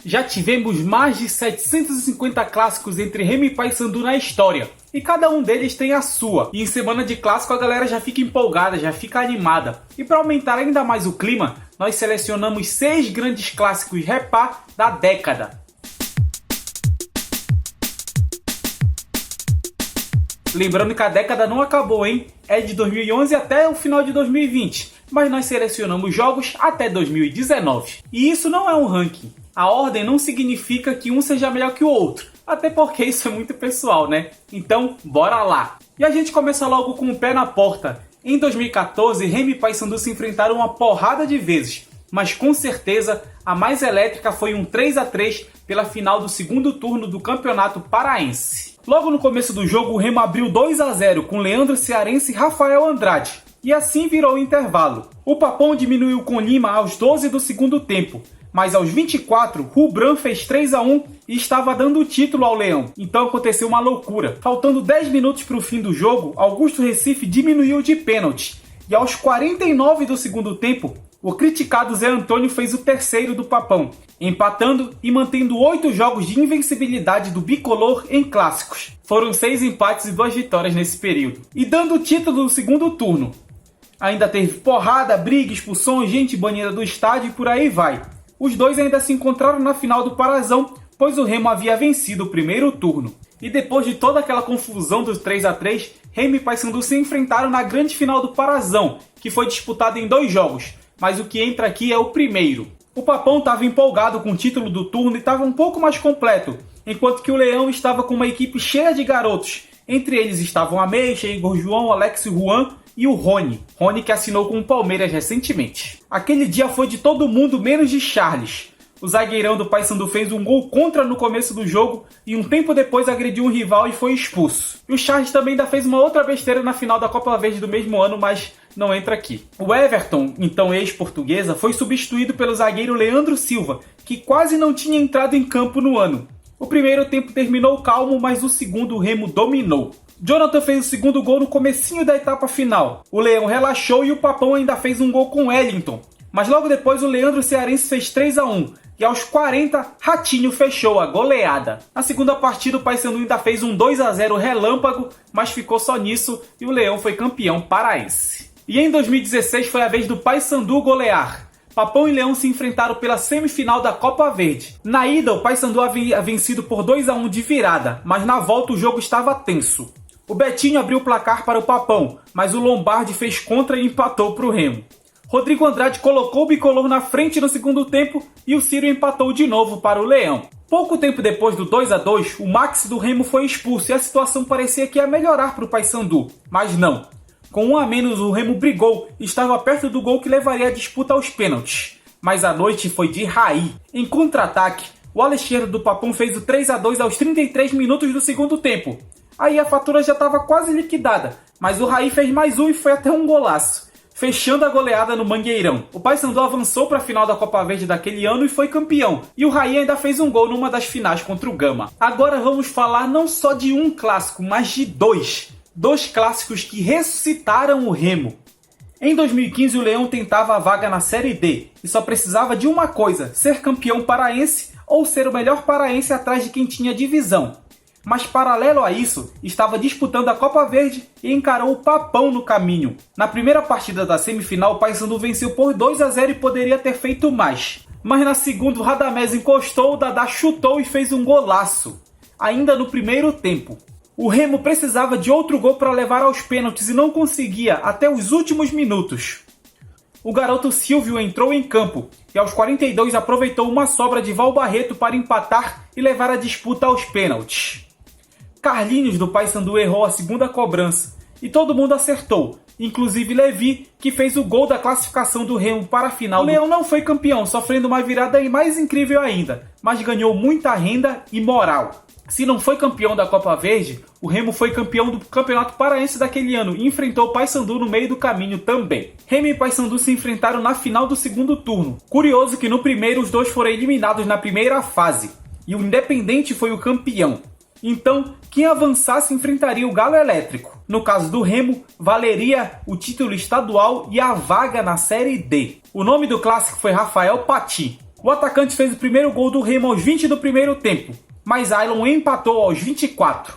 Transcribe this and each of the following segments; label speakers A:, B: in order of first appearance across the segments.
A: Já tivemos mais de 750 clássicos entre Remo e Paysandu na história, e cada um deles tem a sua. E em semana de clássico a galera já fica empolgada, já fica animada. E para aumentar ainda mais o clima, nós selecionamos 6 grandes clássicos repá da década. Lembrando que a década não acabou, hein? É de 2011 até o final de 2020, mas nós selecionamos jogos até 2019. E isso não é um ranking. A ordem não significa que um seja melhor que o outro, até porque isso é muito pessoal, né? Então, bora lá! E a gente começa logo com o pé na porta. Em 2014, Remo e Paysandu se enfrentaram uma porrada de vezes, mas com certeza a mais elétrica foi um 3-3 pela final do segundo turno do Campeonato Paraense. Logo no começo do jogo, o Remo abriu 2-0 com Leandro Cearense e Rafael Andrade, e assim virou o intervalo. O Papão diminuiu com Lima aos 12 do segundo tempo, mas aos 24, Rubran fez 3-1 e estava dando o título ao Leão. Então aconteceu uma loucura. Faltando 10 minutos para o fim do jogo, Augusto Recife diminuiu de pênalti. E aos 49 do segundo tempo, o criticado Zé Antônio fez o terceiro do Papão, empatando e mantendo 8 jogos de invencibilidade do bicolor em clássicos. Foram 6 empates e 2 vitórias nesse período. E dando o título do segundo turno. Ainda teve porrada, briga, expulsões, gente banida do estádio e por aí vai. Os dois ainda se encontraram na final do Parazão, pois o Remo havia vencido o primeiro turno. E depois de toda aquela confusão dos 3-3, Remo e Paysandu se enfrentaram na grande final do Parazão, que foi disputada em 2 jogos, mas o que entra aqui é o primeiro. O Papão estava empolgado com o título do turno e estava um pouco mais completo, enquanto que o Leão estava com uma equipe cheia de garotos. Entre eles estavam Ameixa, Igor João, Alex Juan e o Rony que assinou com o Palmeiras recentemente. Aquele dia foi de todo mundo menos de Charles. O zagueirão do Paysandu fez um gol contra no começo do jogo e um tempo depois agrediu um rival e foi expulso. E o Charles também ainda fez uma outra besteira na final da Copa Verde do mesmo ano, mas não entra aqui. O Everton, então ex-portuguesa, foi substituído pelo zagueiro Leandro Silva, que quase não tinha entrado em campo no ano. O primeiro tempo terminou calmo, mas o segundo o Remo dominou. Jonathan fez o segundo gol no comecinho da etapa final. O Leão relaxou e o Papão ainda fez um gol com Wellington. Mas logo depois o Leandro Cearense fez 3-1. E aos 40, Ratinho fechou a goleada. Na segunda partida o Paysandu ainda fez um 2-0 relâmpago, mas ficou só nisso e o Leão foi campeão paraense. E em 2016 foi a vez do Paysandu golear. Papão e Leão se enfrentaram pela semifinal da Copa Verde. Na ida, o Paysandu havia vencido por 2-1 de virada, mas na volta o jogo estava tenso. O Betinho abriu o placar para o Papão, mas o Lombardi fez contra e empatou para o Remo. Rodrigo Andrade colocou o bicolor na frente no segundo tempo e o Ciro empatou de novo para o Leão. Pouco tempo depois do 2-2, o Max do Remo foi expulso e a situação parecia que ia melhorar para o Paysandu, mas não. Com 1 a menos, o Remo brigou e estava perto do gol que levaria a disputa aos pênaltis. Mas a noite foi de Raí. Em contra-ataque, o ala esquerdo do Papão fez o 3-2 aos 33 minutos do segundo tempo. Aí a fatura já estava quase liquidada, mas o Raí fez mais um e foi até um golaço, fechando a goleada no Mangueirão. O Paysandu avançou para a final da Copa Verde daquele ano e foi campeão. E o Raí ainda fez um gol numa das finais contra o Gama. Agora vamos falar não só de um clássico, mas de 2. 2 clássicos que ressuscitaram o Remo. Em 2015 o Leão tentava a vaga na Série D e só precisava de uma coisa, ser campeão paraense ou ser o melhor paraense atrás de quem tinha divisão. Mas paralelo a isso, estava disputando a Copa Verde e encarou o Papão no caminho. Na primeira partida da semifinal, o Paysandu venceu por 2-0 e poderia ter feito mais. Mas na segunda, o Radamés encostou, o Dadá chutou e fez um golaço, ainda no primeiro tempo. O Remo precisava de outro gol para levar aos pênaltis e não conseguia até os últimos minutos. O garoto Silvio entrou em campo e aos 42 aproveitou uma sobra de Val Barreto para empatar e levar a disputa aos pênaltis. Carlinhos do Paysandu errou a segunda cobrança e todo mundo acertou, inclusive Levi, que fez o gol da classificação do Remo para a final. O Leão não foi campeão, sofrendo uma virada mais incrível ainda, mas ganhou muita renda e moral. Se não foi campeão da Copa Verde, o Remo foi campeão do Campeonato Paraense daquele ano e enfrentou o Paysandu no meio do caminho também. Remo e Paysandu se enfrentaram na final do segundo turno. Curioso que no primeiro os dois foram eliminados na primeira fase e o Independente foi o campeão. Então, quem avançasse enfrentaria o Galo Elétrico. No caso do Remo, valeria o título estadual e a vaga na Série D. O nome do clássico foi Rafael Pati. O atacante fez o primeiro gol do Remo aos 20 do primeiro tempo, mas Ailon empatou aos 24.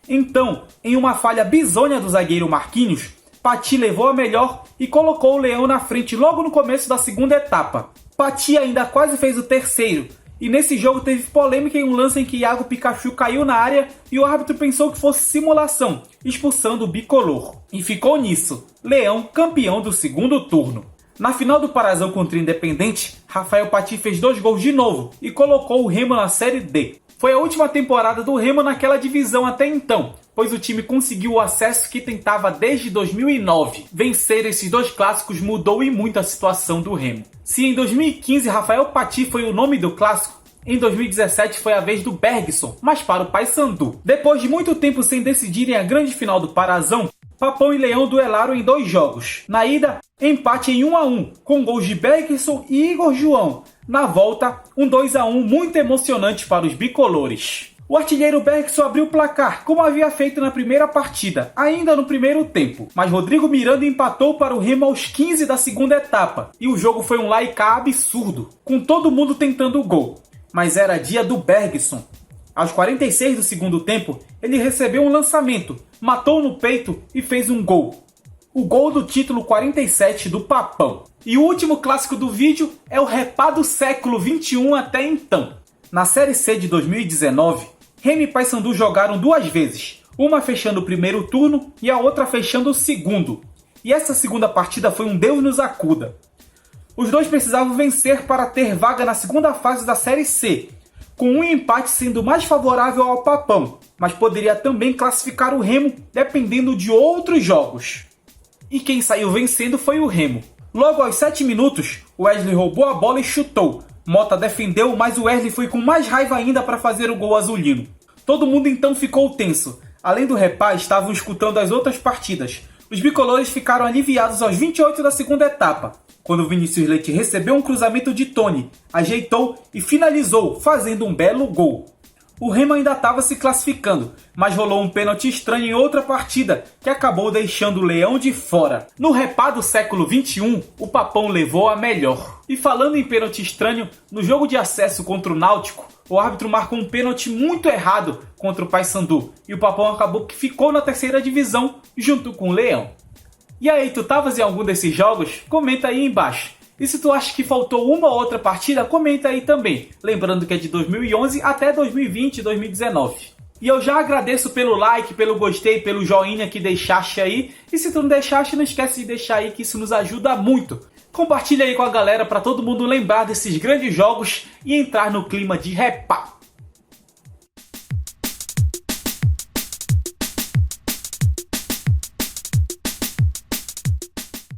A: Então, em uma falha bizonha do zagueiro Marquinhos, Pati levou a melhor e colocou o Leão na frente logo no começo da segunda etapa. Pati ainda quase fez o terceiro, e nesse jogo teve polêmica em um lance em que Iago Pikachu caiu na área e o árbitro pensou que fosse simulação, expulsando o bicolor. E ficou nisso, Leão campeão do segundo turno. Na final do Parazão contra o Independente, Rafael Pati fez 2 gols de novo e colocou o Remo na Série D. Foi a última temporada do Remo naquela divisão até então, pois o time conseguiu o acesso que tentava desde 2009. Vencer esses 2 clássicos mudou e muito a situação do Remo. Se em 2015 Rafael Pati foi o nome do clássico, em 2017 foi a vez do Bergson, mas para o Paysandu. Depois de muito tempo sem decidirem a grande final do Parazão, Papão e Leão duelaram em 2 jogos. Na ida, empate em 1-1, com gols de Bergson e Igor João. Na volta, um 2-1 muito emocionante para os bicolores. O artilheiro Bergson abriu o placar, como havia feito na primeira partida, ainda no primeiro tempo. Mas Rodrigo Miranda empatou para o Remo aos 15 da segunda etapa. E o jogo foi um lá e cá absurdo, com todo mundo tentando o gol. Mas era dia do Bergson. Aos 46 do segundo tempo, ele recebeu um lançamento, matou no peito e fez um gol. O gol do título 47 do Papão. E o último clássico do vídeo é o Repá do século 21 até então. Na Série C de 2019, Remo e Paysandu jogaram 2 vezes, uma fechando o primeiro turno e a outra fechando o segundo. E essa segunda partida foi um Deus nos acuda. Os 2 precisavam vencer para ter vaga na segunda fase da Série C, com um empate sendo mais favorável ao Papão, mas poderia também classificar o Remo dependendo de outros jogos. E quem saiu vencendo foi o Remo. Logo aos 7 minutos, Wesley roubou a bola e chutou. Mota defendeu, mas o Wesley foi com mais raiva ainda para fazer o gol azulino. Todo mundo então ficou tenso. Além do Repá, estavam escutando as outras partidas. Os bicolores ficaram aliviados aos 28 da segunda etapa, quando Vinícius Leite recebeu um cruzamento de Tony, ajeitou e finalizou, fazendo um belo gol. O Remo ainda estava se classificando, mas rolou um pênalti estranho em outra partida, que acabou deixando o Leão de fora. No Repá do século 21, o Papão levou a melhor. E falando em pênalti estranho, no jogo de acesso contra o Náutico, o árbitro marcou um pênalti muito errado contra o Paysandu, e o Papão acabou que ficou na terceira divisão, junto com o Leão. E aí, tu estavas em algum desses jogos? Comenta aí embaixo. E se tu acha que faltou uma ou outra partida, comenta aí também. Lembrando que é de 2011 até 2020 e 2019. E eu já agradeço pelo like, pelo gostei, pelo joinha que deixaste aí. E se tu não deixaste, não esquece de deixar aí que isso nos ajuda muito. Compartilha aí com a galera para todo mundo lembrar desses grandes jogos e entrar no clima de Repá.